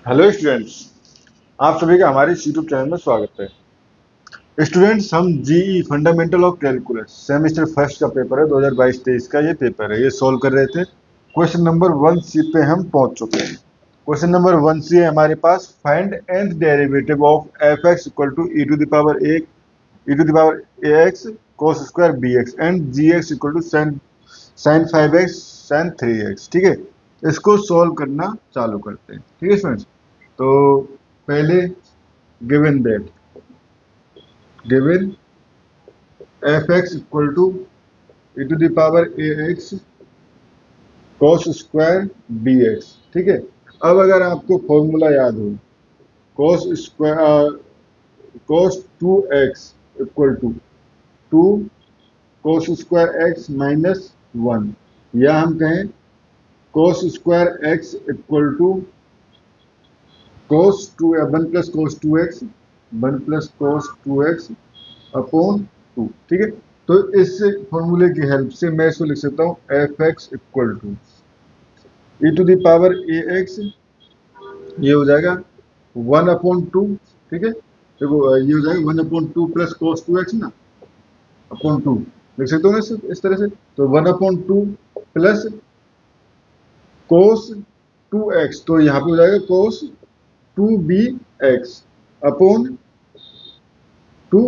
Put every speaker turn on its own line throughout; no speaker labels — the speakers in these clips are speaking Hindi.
हेलो स्टूडेंट्स, आप सभी का हमारे इस यूट्यूब चैनल में स्वागत है। स्टूडेंट्स, हम GE fundamental of calculus semester first का पेपर है 2022-23 का ये पेपर है, ये सॉल्व कर रहे थे। क्वेश्चन नंबर 1C पे हम पहुंच चुके हैं। क्वेश्चन नंबर 1C है हमारे पास, find nth derivative of f x equal to e to the power a x cos square b x and g x equal to sine 5x sine 3x। ठीक है, इसको सॉल्व करना चालू करते हैं। ठीक है स्टूडेंट्स, तो पहले given that given f x equal to e to the power a x cos square b x. ठीक है, अब अगर आपको फॉर्मूला याद हो, cos square cos 2x equal to 2 cos square x minus 1, या हम कहें cos square x equal to cos 2 1 plus cos 2x 1 plus cos 2x upon 2। ठीक है, तो इस फॉर्मूले की हेल्प से मैं इसको लिख सकता हूँ f x equal to e to the power a x, ये हो जाएगा 1 अपॉन 2। ठीक है, देखो ये हो जाएगा 1 अपॉन 2 प्लस cos 2x ना, अपॉन 2 लिख सकते हो ना इस तरह से। तो 1 अपॉन 2 प्लस cos 2x, तो यहाँ पे हो जाएगा cos 2bx अपॉन 2।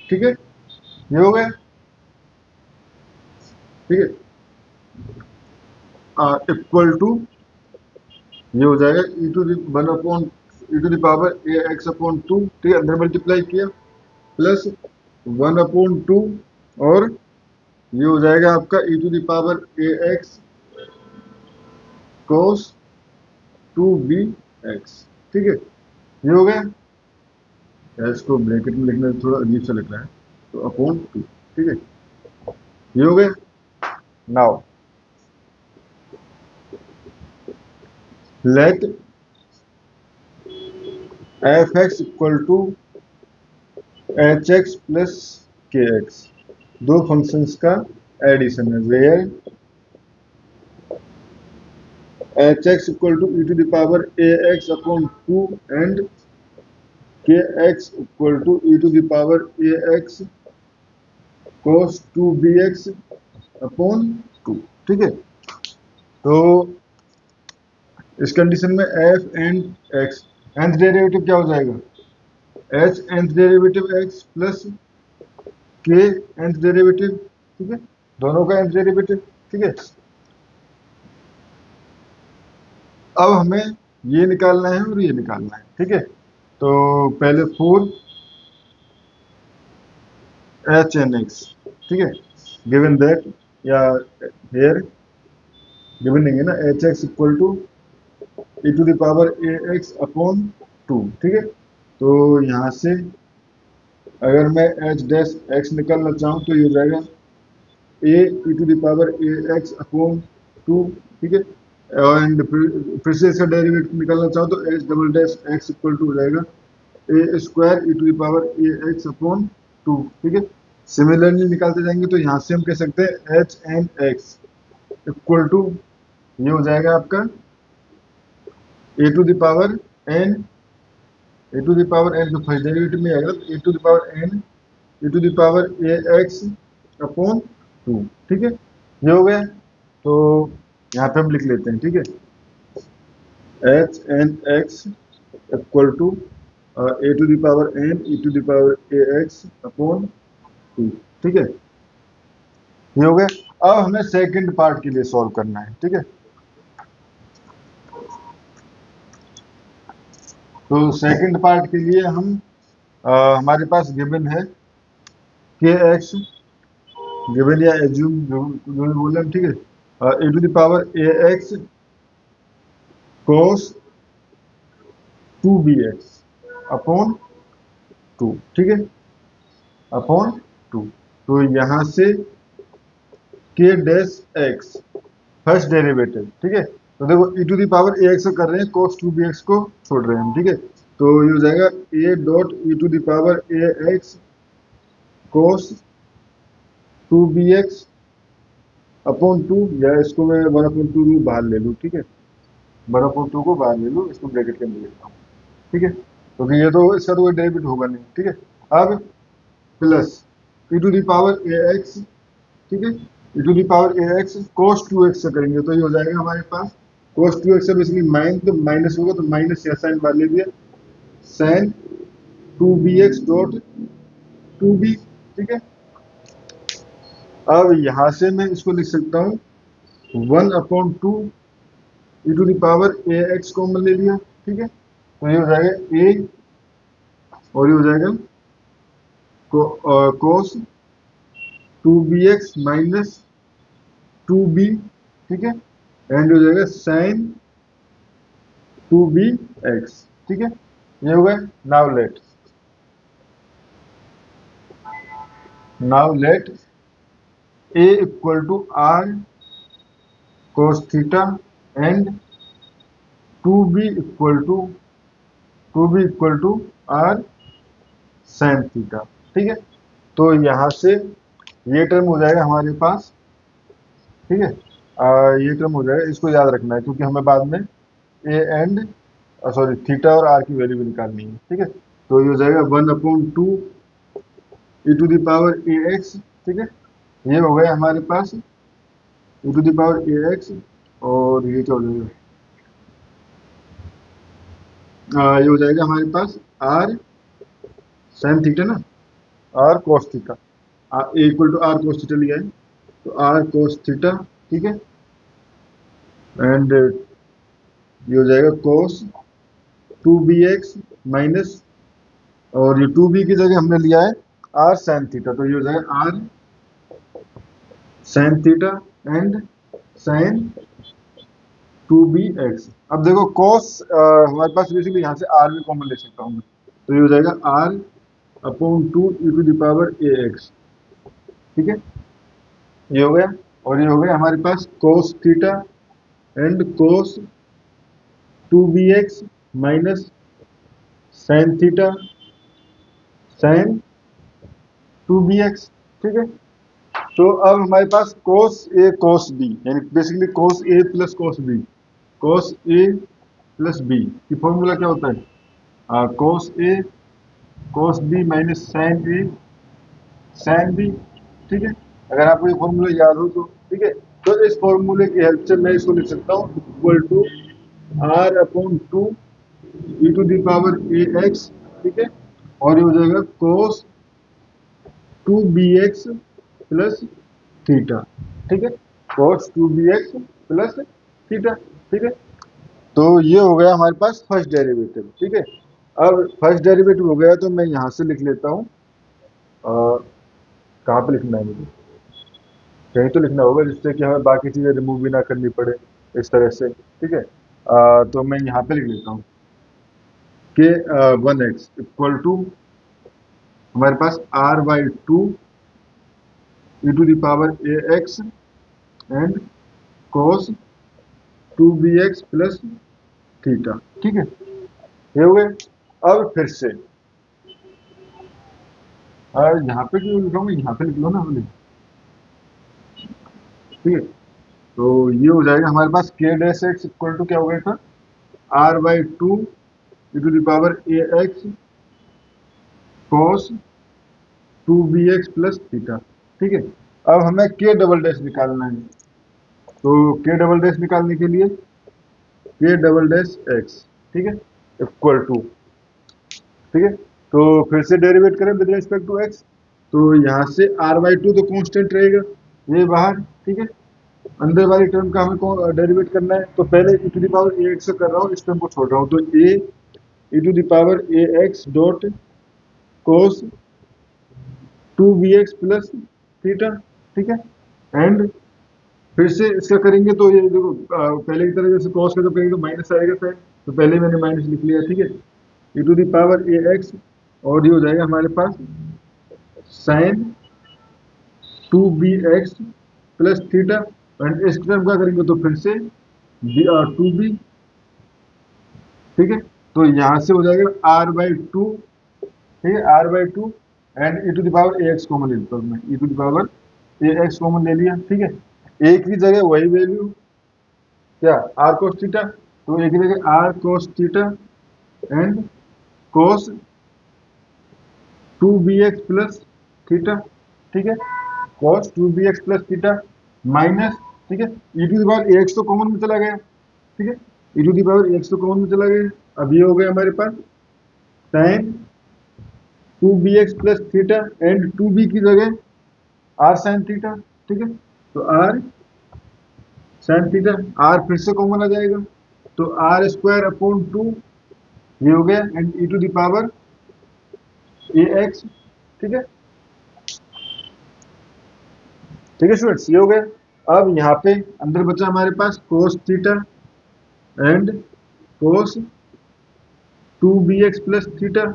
ठीक है, ये हो गया। ठीक है, इक्वल टू ये हो जाएगा e to one upon e to the power a x upon 2। ठीक है, अंदर मल्टीप्लाई किया प्लस 1 अपॉन 2, और ये हो जाएगा आपका e to the power a x cos 2bx। ठीक है, ये हो गया। या इसको ब्रैकेट में लिखना थोड़ा अजीब सा लग रहा है, तो अपॉन 2। ठीक है, ये हो गया। Now let f x equal to h x plus k x, दो फंक्शंस का एडिशन है, where h x equal to e to the power a x upon 2 and k x equal to e to the power a x cos 2bx upon 2। ठीक है, तो इस कंडीशन में f and x, nth derivative क्या हो जाएगा, h nth derivative x plus k nth derivative. ठीक है, दोनों का nth डेरिवेटिव। ठीक है, अब हमें ये निकालना है और ये निकालना है। ठीक है, तो पहले 4 एच एन एक्स। ठीक है, गिवन दैट, या हेयर गिवन नहीं है ना, h x equal to e to the power a x upon 2। ठीक है, तो यहाँ से अगर मैं एच डैश एक्स निकालना चाहूँ तो ये हो जाएगा a e to the power a x upon 2। ठीक है, एंड फिर से इसका डेरिवेटिव निकालना चाहूँ तो h double dash x equal to हो जाएगा a square e to the power a x upon 2। ठीक है, सिमिलरली निकालते जाएंगे तो यहाँ से हम कह सकते हैं h n x equal to, ये हो जाएगा आपका a to the power n, a to the power n, तो फर्स्ट डेरिवेटिव में आएगा a to the power n a to the power a x upon 2। ठीक है, ये हो गया। तो यहाँ पे हम लिख लेते हैं। ठीक है, h n x equal to a to the power n e to the power a x upon 2। ठीक है, ये हो गया। अब हमें सेकंड पार्ट के लिए सॉल्व करना है। ठीक है, तो सेकंड पार्ट के लिए हम हमारे पास गिवन है के एक्स, गिवन या एज्यूम जो भी बोले हम। ठीक है, a to the power a x cos 2bx upon 2। ठीक है, अपॉन 2, तो यहाँ से के डैश एक्स फर्स्ट डेरिवेटिव। ठीक है, तो देखो e to the power a x कर रहे हैं, cos 2bx को छोड़ रहे हैं हम। ठीक है, तो ये हो जाएगा a dot e to the power a x cos 2bx upon 2, या इसको मैं 1 अपॉन 2 बाहर ले लूँ। ठीक है, 1/2 को बाहर ले लो, इसको ब्रैकेट के अंदर लिखता हूँ, ठीक है, क्योंकि ये तो इसका तो कोई डेरिवेटिव होगा नहीं, ठीक है। अब plus e to the power a x, ठीक है, e to the power a x cos 2x से करेंगे तो ये हो जाएगा हमारे पास cos 2x से बेसिकली माइन तो माइनस होगा, तो माइनस या साइन बाहर ले लिया, साइन 2bx डॉट 2b, ठीक है। अब यहां से मैं इसको लिख सकता हूँ 1/2 e to the power a x common ले लिया, ठीक है, तो ये हो जाएगा a और ये हो जाएगा cos 2bx माइनस 2b, ठीक है, एंड हो जाएगा साइन 2bx, ठीक है, ये हो गया। Now let a equal to r cos theta and 2b equal to r sin theta, ठीक है। तो यहाँ से ये टर्म हो जाएगा हमारे पास, ठीक है, ये टर्म हो जाएगा, इसको याद रखना है क्योंकि हमें बाद में ए एंड सॉरी थीटा और आर की वैल्यू भी निकालनी है, ठीक है। तो ये हो जाएगा 1/2 e to the power a x, ठीक है, ये हो गया हमारे पास e to the power a x, और ये क्या हो जाएगा, ये हो जाएगा हमारे पास आर साइन थीटा ना, r cos theta, a equal to r cos theta लिया है, तो आर कोस थीटा, ठीक है, एंड ये हो जाएगा कोस 2bx माइनस, और ये 2b की जगह हमने लिया है आर साइन थीटा, तो ये हो जाएगा r sine theta and sine 2bx। अब देखो cos हमारे पास बेसिकली यहाँ से r भी कॉमन ले सकता हूँ मैं, तो ये हो जाएगा r/2 e to the power a x, ठीक है, ये हो गया। और ये हो गया हमारे पास cos theta and cos 2bx minus sine theta sine 2bx, ठीक है। तो अब हमारे पास cos a cos b, यानी basically cos a plus cos b, cos a plus b की फॉर्मूला क्या होता है, cos a cos b minus sine a sine b, ठीक है। अगर आपको ये फॉर्मूला याद हो तो ठीक है, तो इस फॉर्मूले की हेल्प से मैं इसको लिख सकता हूँ equal to r/2 e to the power a x, ठीक है, और ये हो जाएगा cos 2bx प्लस थीटा, ठीक है, cos 2bx प्लस थीटा, ठीक है। तो ये हो गया हमारे पास फर्स्ट डेरिवेटिव, ठीक है। अब फर्स्ट डेरिवेटिव हो गया तो मैं यहाँ से लिख लेता हूँ, कहाँ पे लिखना है मुझे, कहीं तो लिखना होगा जिससे कि हमें बाकी चीज़ें रिमूव भी ना करनी पड़े इस तरह से, ठीक है। तो मैं यहाँ पे लिख लेता हूँ कि 1x इक्वल टू हमारे पास r/2 e to the power a x and cos 2bx plus theta, ठीक है, ये हो गए। अब फिर से यहाँ पे क्यों लिख रहा हूँ, यहाँ पे लिख लो ना हमने, ठीक है। तो ये हो जाएगा हमारे पास k dash x equal to क्या हो गया था, r/2 e to the power a x cos 2bx plus theta, ठीक है। अब हमें k डबल डैश निकालना है, तो k डबल डैश निकालने के लिए k डबल डैश x, ठीक है, इक्वल टू, ठीक है, तो फिर से डेरिवेट करें विद रिस्पेक्ट टू x, तो यहाँ से r/2 तो कांस्टेंट रहेगा, ये बाहर, ठीक है, अंदर वाली टर्म का हमें डेरिवेट करना है, तो पहले e to the power a x से कर रहा हूँ, इस टर्म को छोड़ रहा हूँ, तो a e to the power a x dot cos 2bx plus theta, ठीक है, एंड फिर से इसका करेंगे तो ये देखो पहले की तरह जैसे cos का जब करेंगे तो माइनस आएगा साइन, तो पहले मैंने माइनस लिख लिया, ठीक है, e to the power a x, और ये हो जाएगा हमारे पास sine 2bx plus theta, and इस टर्म का करेंगे तो फिर से 2b, ठीक है, तो यहाँ से हो जाएगा r/2, ठीक है, r/2 and e to the power a x common ले लेता हूँ मैं, e to the power a x common ले लिया, ठीक है, ए की जगह वही वैल्यू क्या r cos थीटा, तो एक जगह r cos theta and cos 2bx plus theta, ठीक है, cos 2bx plus theta minus, ठीक है, e to the power ax तो कॉमन में चला गया, ठीक है, e to the power ax तो कॉमन में चला गया। अब ये हो गया हमारे पास sin 2bx plus theta and 2b की जगह r sin थीटा, ठीक है, तो r sin थीटा, r फिर से कॉमन आ जाएगा, तो r स्क्वायर अपॉन 2 ये हो गया and e to the power ax, ठीक है, ठीक है स्टूडेंट्स, ये हो गया। अब यहाँ पे अंदर बचा हमारे पास cos theta and cos 2bx plus theta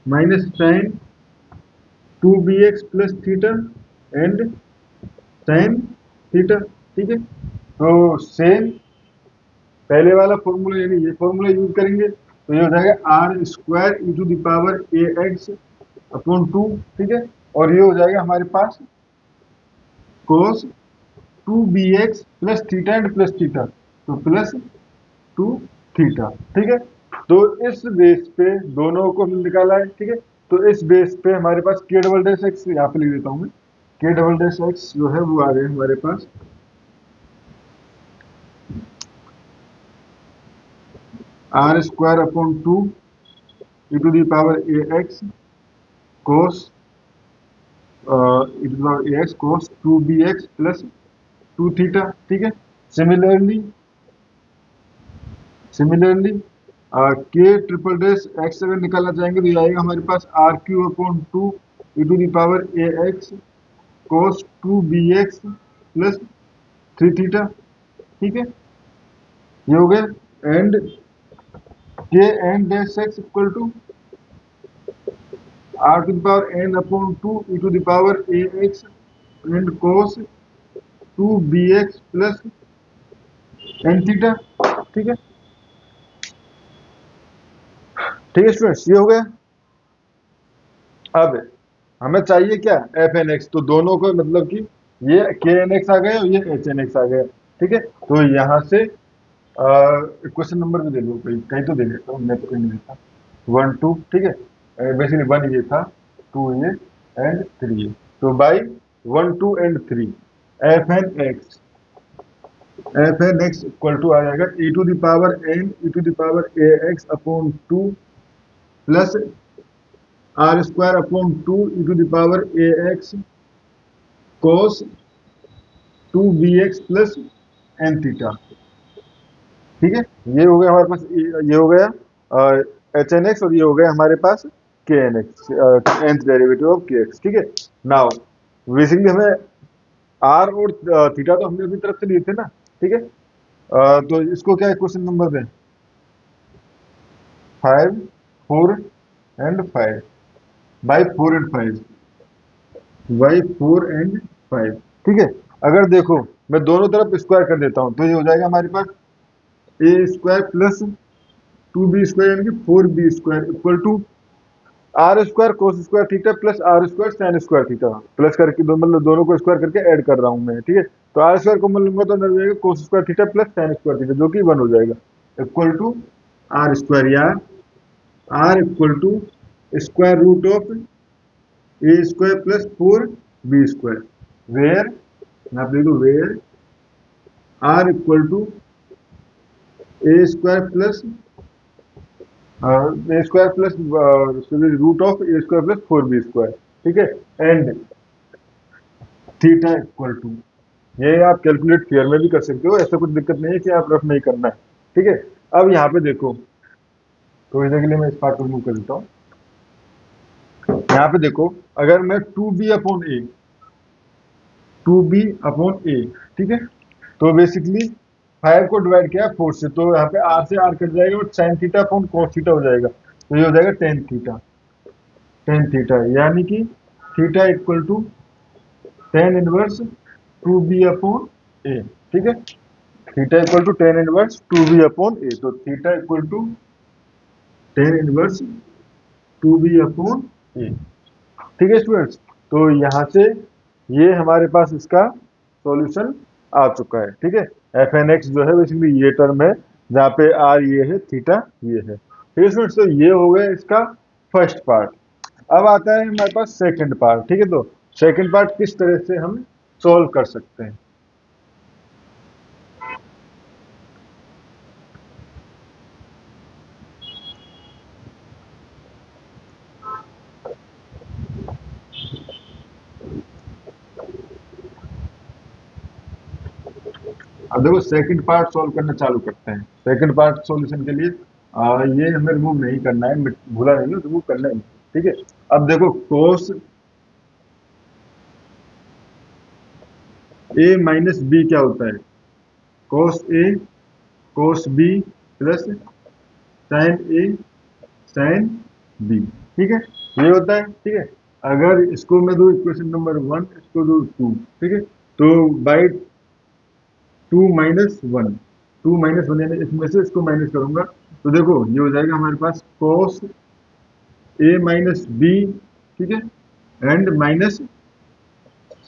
minus sin 2bx plus theta and sin theta, ठीक है, तो सेम पहले वाला फॉर्मूला यानी ये फॉर्मूला यूज करेंगे, तो ये हो जाएगा r square e to the power a x upon 2, ठीक है, और ये हो जाएगा हमारे पास cos 2bx plus theta and plus theta, तो प्लस 2 थीटा, ठीक है, तो इस बेस पे दोनों को हमने निकाला है, ठीक है, तो इस बेस पे हमारे पास k डबल डैश एक्स यहाँ पे लिख देता हूँ मैं, k डबल डैश एक्स जो है वो आ गए हमारे पास r square upon 2 e to the power a x cos e to the power a x cos 2bx plus 2 theta, ठीक है, सिमिलरली के ट्रिपल डैश एक्स अगर निकालना चाहेंगे तो ये आएगा हमारे पास r q upon 2 e to the power a x cos 2bx plus 3 theta, ठीक है, ये हो गया and k n dash x equal to r to the power n upon 2 e to the power a x and cos 2bx plus n theta, ठीक है, ठीक है स्टूडेंट्स, ये हो गया। अब हमें चाहिए क्या एफ एन एक्स, तो दोनों को मतलब कि ये के एन एक्स आ गया और ये एच एन एक्स आ गया, ठीक है, तो यहाँ से क्वेश्चन नंबर भी दे दो, कहीं तो दे देता हूँ, मैं तो कहीं नहीं देता, 1 2, ठीक है, बेसिकली 1 ये था, 2 ये एंड 3 ये, तो by 1 2 and 3 f n x equal to आ जाएगा e to the power n e to the power a x upon 2 plus r square upon 2 e to the power a x cos 2bx plus n theta, ठीक है, ये हो गया हमारे पास, ये हो गया एच एन एक्स और ये हो गया हमारे पास k n x, nth derivative of k x, ठीक है। नाउ बेसिकली हमें आर और थीटा तो हमने अपनी तरफ से लिए थे ना, ठीक है, तो इसको क्या क्वेश्चन नंबर दें 5 4 and 5 by 4 and 5 by 4 and 5, ठीक है, अगर देखो मैं दोनों तरफ स्क्वायर कर देता हूं तो ये हो जाएगा हमारे पास a square plus 2b square यानी कि 4b square equal to r square cos square theta plus r square sine square theta, plus करके मतलब दोनों को स्क्वायर करके ऐड कर रहा हूं मैं, ठीक है, तो आर स्क्वायर कॉमन लूंगा तो अंदर जाएगा cos square theta plus sine square theta जो कि 1 हो जाएगा इक्वल टू आर स्क्वायर, या r equal to square root of a square plus 4b square, where आप लिखो where r equal to a square plus a square plus root of a square plus 4b square, ठीक है, एंड थीटा इक्वल टू, ये आप कैलकुलेट फेयर में भी कर सकते हो, ऐसा कुछ दिक्कत नहीं है कि आप रफ नहीं करना है, ठीक है। अब यहाँ पे देखो, तो इधर के लिए मैं इस पार्ट को रिमूव कर देता हूँ, यहाँ पे देखो अगर मैं 2b upon A 2b upon a, ठीक है, तो बेसिकली 5 को डिवाइड किया 4 से, तो यहाँ पे r से r कट जाएगा और sine theta upon cos theta हो जाएगा, तो ये हो जाएगा टेन थीटा यानी कि theta equal to tan inverse 2b upon a, ठीक है, theta equal to tan inverse 2b upon a, तो theta equal to tan inverse 2b upon a, ठीक है स्टूडेंट्स, तो यहाँ से ये हमारे पास इसका सॉल्यूशन आ चुका है, ठीक है, एफ एन एक्स जो है बेसिकली ये टर्म है जहाँ पे आर ये है, थीटा ये है। ठीक है स्टूडेंट्स, तो ये हो गया इसका फर्स्ट पार्ट। अब आता है हमारे पास सेकंड पार्ट। ठीक है, तो सेकंड पार्ट किस तरह से हम सॉल्व कर सकते हैं। अब देखो सेकंड पार्ट सॉल्व करना चालू करते हैं। सेकंड पार्ट सॉल्यूशन के लिए ये हमें रिमूव नहीं करना है, भूला नहीं है, रिमूव करना है। ठीक है, अब देखो कोस ए माइनस बी क्या होता है, कोस ए कोस B plus sign a sine B. ठीक है, ये होता है। ठीक है, अगर इसको मैं दू इक्वेशन नंबर 1, इसको दू 2। ठीक है, तो बाई 2 - 1, 2 - 1 यानी इसमें से इसको माइनस करूंगा, तो देखो ये हो जाएगा हमारे पास कोस ए माइनस बी। ठीक है, and minus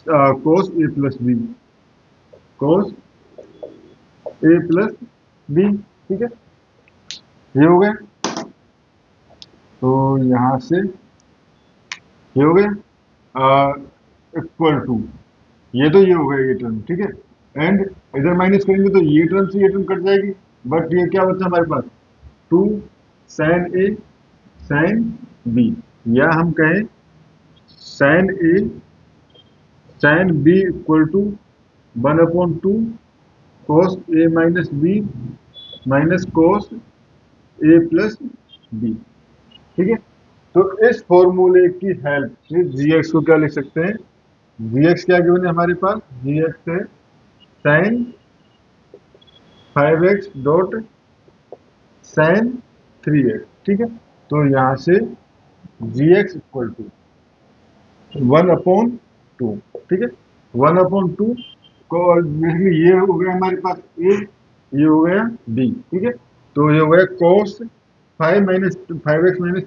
cos a plus b, cos a plus b. ठीक है, ये हो गया। तो यहाँ से ये हो गया इक्वल टू, ये तो ये हो गया ये टर्म। ठीक है, एंड इधर माइनस करेंगे तो ये टर्म से ये टर्म कट जाएगी, बट ये क्या बचा हमारे पास, 2 साइन ए साइन बी, या हम कहें sine a sine b equal to 1/2 cos a minus b minus cos a plus b. ठीक है, तो इस फॉर्मूले की हेल्प से जी एक्स को क्या लिख सकते हैं, जी एक्स क्या गिवन है हमारे पास, जी एक्स है sine 5x dot sine 3x। ठीक है, तो यहाँ से जी एक्स इक्वल टू 1/2। ठीक है, 1/2 को, और ये हो गया हमारे पास ए, ये हो गया बी। ठीक है, तो ये हो गया cos 5x -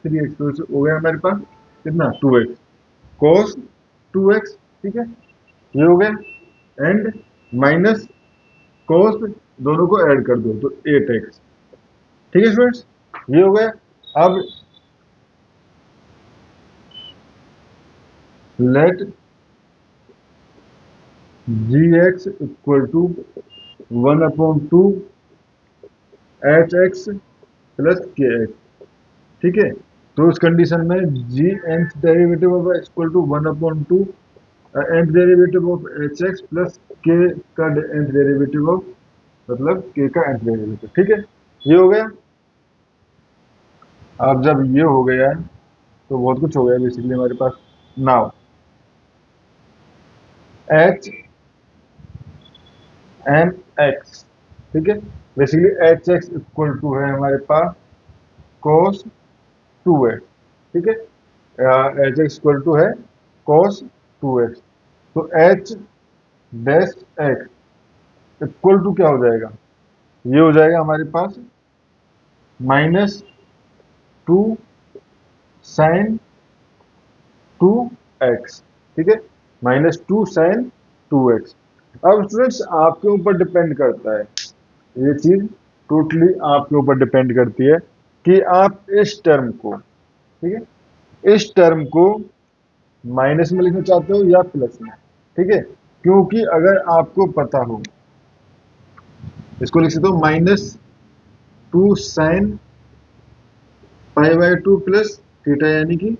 3x, तो हो गया हमारे पास कितना 2x cos 2x। ठीक है, ये हो गया, एंड माइनस cos, दोनों को ऐड कर दो तो 8x। ठीक है स्टूडेंट्स, ये हो गया। अब let g x equal to 1/2 h x plus k x. ठीक है, तो उस कंडीशन में g nth derivative of equal to 1/2 nth derivative of h x plus k का nth डेरिवेटिव ऑफ, मतलब के का nth डेरिवेटिव। ठीक है, ये हो गया। अब जब ये हो गया तो बहुत कुछ हो गया बेसिकली हमारे पास। नाउ एच एम एक्स, ठीक है, basically h x equal to है हमारे पास cos 2x। ठीक है, एच एक्स इक्वल टू है cos 2x, तो h dash x equal to क्या हो जाएगा, ये हो जाएगा हमारे पास -2 साइन 2x। ठीक है, -2 साइन 2x। अब स्टूडेंट्स आपके ऊपर डिपेंड करता है, ये चीज टोटली आपके ऊपर डिपेंड करती है कि आप इस टर्म को, ठीक है, इस टर्म को माइनस में लिखना चाहते हो या प्लस में। ठीक है, क्योंकि अगर आपको पता हो, इसको लिख सकते हो -2 साइन 5/2 प्लस थीटा यानी कि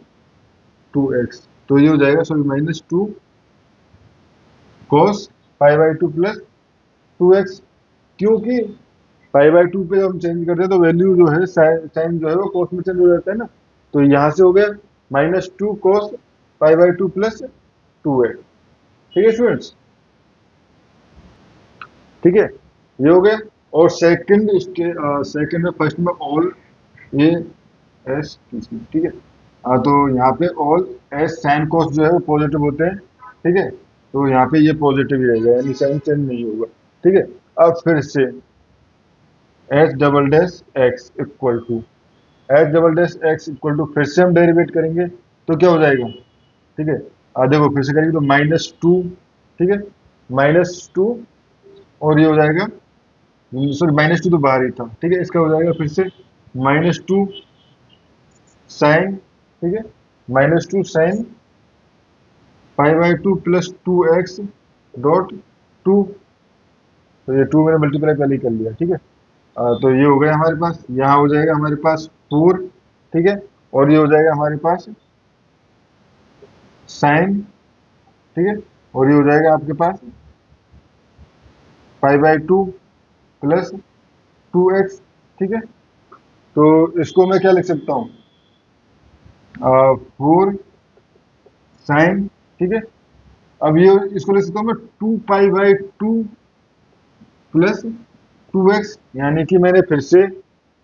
2x, तो ये हो जाएगा, सॉरी, -2 cos 5/2 प्लस 2x। क्योंकि 5/2 पे जब हम चेंज करते हैं तो वैल्यू जो है, साइन जो है वो cos में चेंज हो जाता है ना, तो यहाँ से हो गया -2 cos 5/2 प्लस 2x। ठीक है स्टूडेंट्स, ठीक है, ये हो गया। और सेकंड, इसके सेकंड में फर्स्ट में ऑल ए एस, ठीक है, तो यहाँ पे ऑल एस साइन कोस जो है वो पॉजिटिव होते हैं। ठीक है, तो यहाँ पे ये पॉजिटिव ही रहेगा, यानी साइन चेंज नहीं होगा। ठीक है, अब फिर से h double dash x equal to, h double dash x equal to, फिर से हम डेरिवेट करेंगे तो क्या हो जाएगा। ठीक है, देखो फिर से करेंगे तो -2। ठीक है, -2, और ये हो जाएगा सॉरी -2 तो बाहर ही था, ठीक है। इसका हो जाएगा फिर से -2 साइन, ठीक है, -2 साइन π/2 प्लस 2x डॉट 2, तो ये 2 मैंने मल्टीप्लाई पहले ही कर लिया, ठीक है। तो ये हो गया हमारे पास, यहाँ हो जाएगा हमारे पास 4, ठीक है, और ये हो जाएगा हमारे पास साइन, ठीक है, और ये हो जाएगा आपके पास π/2 प्लस 2x, ठीक है। तो इसको मैं क्या लिख सकता हूँ, 4 साइन, ठीक है। अब ये इसको लिख सकता हूँ मैं 2π/2 प्लस 2x, यानी कि मैंने फिर से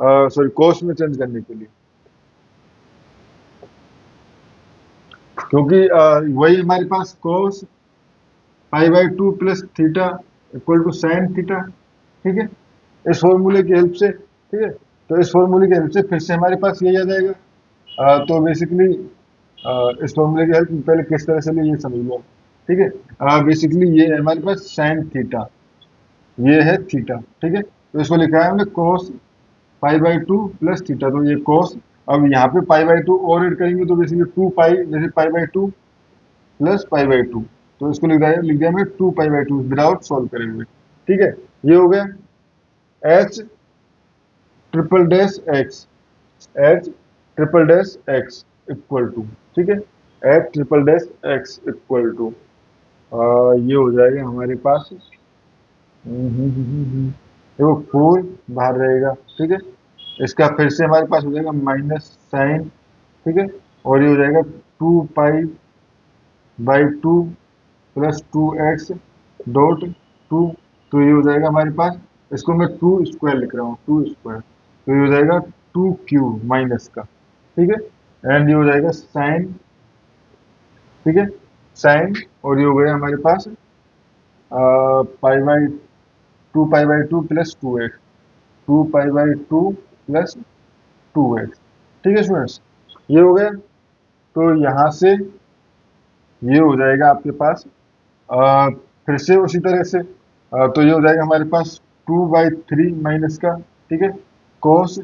सॉरी कोस में चेंज करने के लिए, क्योंकि वही हमारे पास cos π/2 plus theta equal to sine theta, ठीक है, इस फॉर्मूले की हेल्प से, ठीक है। तो इस फॉर्मूले की हेल्प से फिर से हमारे पास यही आ जाएगा। तो बेसिकली इस फॉर्मूले की हेल्प पहले किस तरह से लिए ये समझ लो, ठीक है। बेसिकली ये है हमारे पास साइन थीटा, ये है थीटा, ठीक है। तो इसको लिखा है हमने कोस π/2 प्लस थीटा, तो ये कोस, अब यहाँ पे π/2 और ऐड करेंगे तो बेसिकली 2 पाई, जैसे π/2 प्लस π/2, तो इसको लिख दिया मैं 2π/2 विदाउट सॉल्व करे हुए, ठीक है। ये हो गया h triple dash x, h triple dash x equal to, ठीक है, h triple dash x equal to, ये हो जाएगा हमारे पास, देखो 4 बाहर रहेगा, ठीक है। इसका फिर से हमारे पास हो जाएगा माइनस साइन, ठीक है, और ये हो जाएगा 2π/2 प्लस 2x डॉट 2, तो ये हो जाएगा हमारे पास, इसको मैं 2 स्क्वायर लिख रहा हूँ, 2 स्क्वायर, तो ये हो जाएगा 2 माइनस का, ठीक है, एंड ये हो जाएगा साइन, ठीक है, साइन, और ये हो गया हमारे पास pi by 2π/2 plus 2x, 2π/2 plus 2x, ठीक है स्टूडेंट्स, ये हो गया। तो यहाँ से ये हो जाएगा आपके पास, फिर से उसी तरह से, तो ये हो जाएगा हमारे पास 2/3 माइनस का, ठीक है, कोस,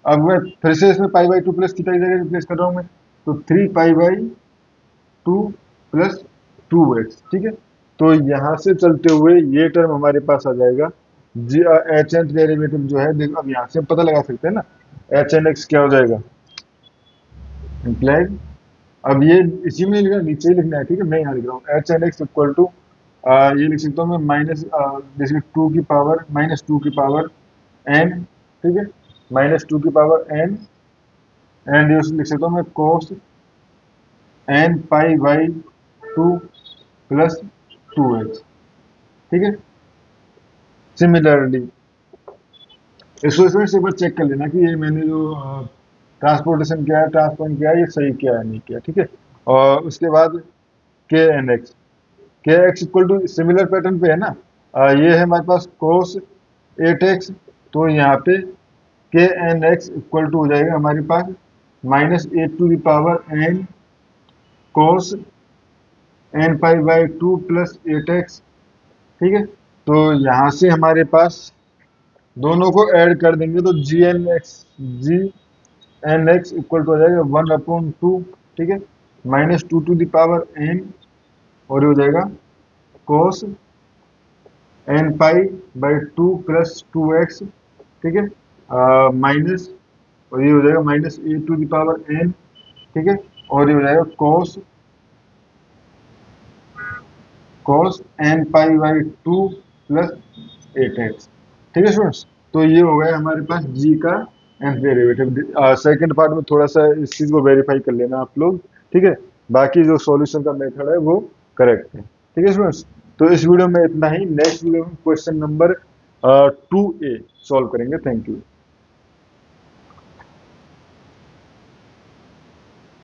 अब मैं फिर से इसमें π/2 प्लस थीटा की जगह रिप्लेस कर रहा हूँ मैं, तो 3π/2 प्लस 2x, ठीक है। तो यहाँ से चलते हुए ये टर्म हमारे पास आ जाएगा, जी एच एन डेरिवेटिव जो है, देखो अब यहाँ से पता लगा सकते हैं ना, एच एन एक्स क्या हो जाएगा, इम्प्लाइड, अब ये इसी में लिखना, नीचे ही लिखना है, ठीक है, मैं यहाँ लिख रहा हूँ h n x equal to, ये लिख सकता हूँ मैं माइनस बेसिकली 2 की पावर -2 की पावर n, ठीक है, -2 की पावर n, एंड ये लिख सकता हूँ मैं कोस n π/2 प्लस 2x, ठीक है। सिमिलरली इसको इसमें से एक बार चेक कर लेना कि ये मैंने जो ट्रांसपोर्टेशन किया है, ट्रांसफॉर्म किया है, ये सही किया है नहीं किया, ठीक है। और उसके बाद k n x, k x equal to similar pattern पे है ना, ये है हमारे पास कोस 8x, तो यहाँ पे के एन एक्स इक्वल टू हो जाएगा हमारे पास -8 to the power n cos n π/2 plus 8x, ठीक है। तो यहाँ से हमारे पास दोनों को ऐड कर देंगे तो G N x equal to हो जाएगा 1/2, ठीक है, -2 टू द पावर n, और ये हो जाएगा कोस n π/2 प्लस 2x, ठीक है, माइनस, और ये हो जाएगा -8 टू द पावर n, ठीक है, और ये हो जाएगा cos n π/2 प्लस 8x, ठीक है स्टूडेंट्स। तो ये हो गया हमारे पास g का nth डेरिवेटिव। सेकंड पार्ट में थोड़ा सा इस चीज को वेरीफाई कर लेना आप लोग, ठीक है, बाकी जो सॉल्यूशन का मेथड है वो करेक्ट है, ठीक है स्टूडेंट्स। तो इस वीडियो में इतना ही, नेक्स्ट वीडियो में क्वेश्चन नंबर 2a सॉल्व करेंगे। Thank you.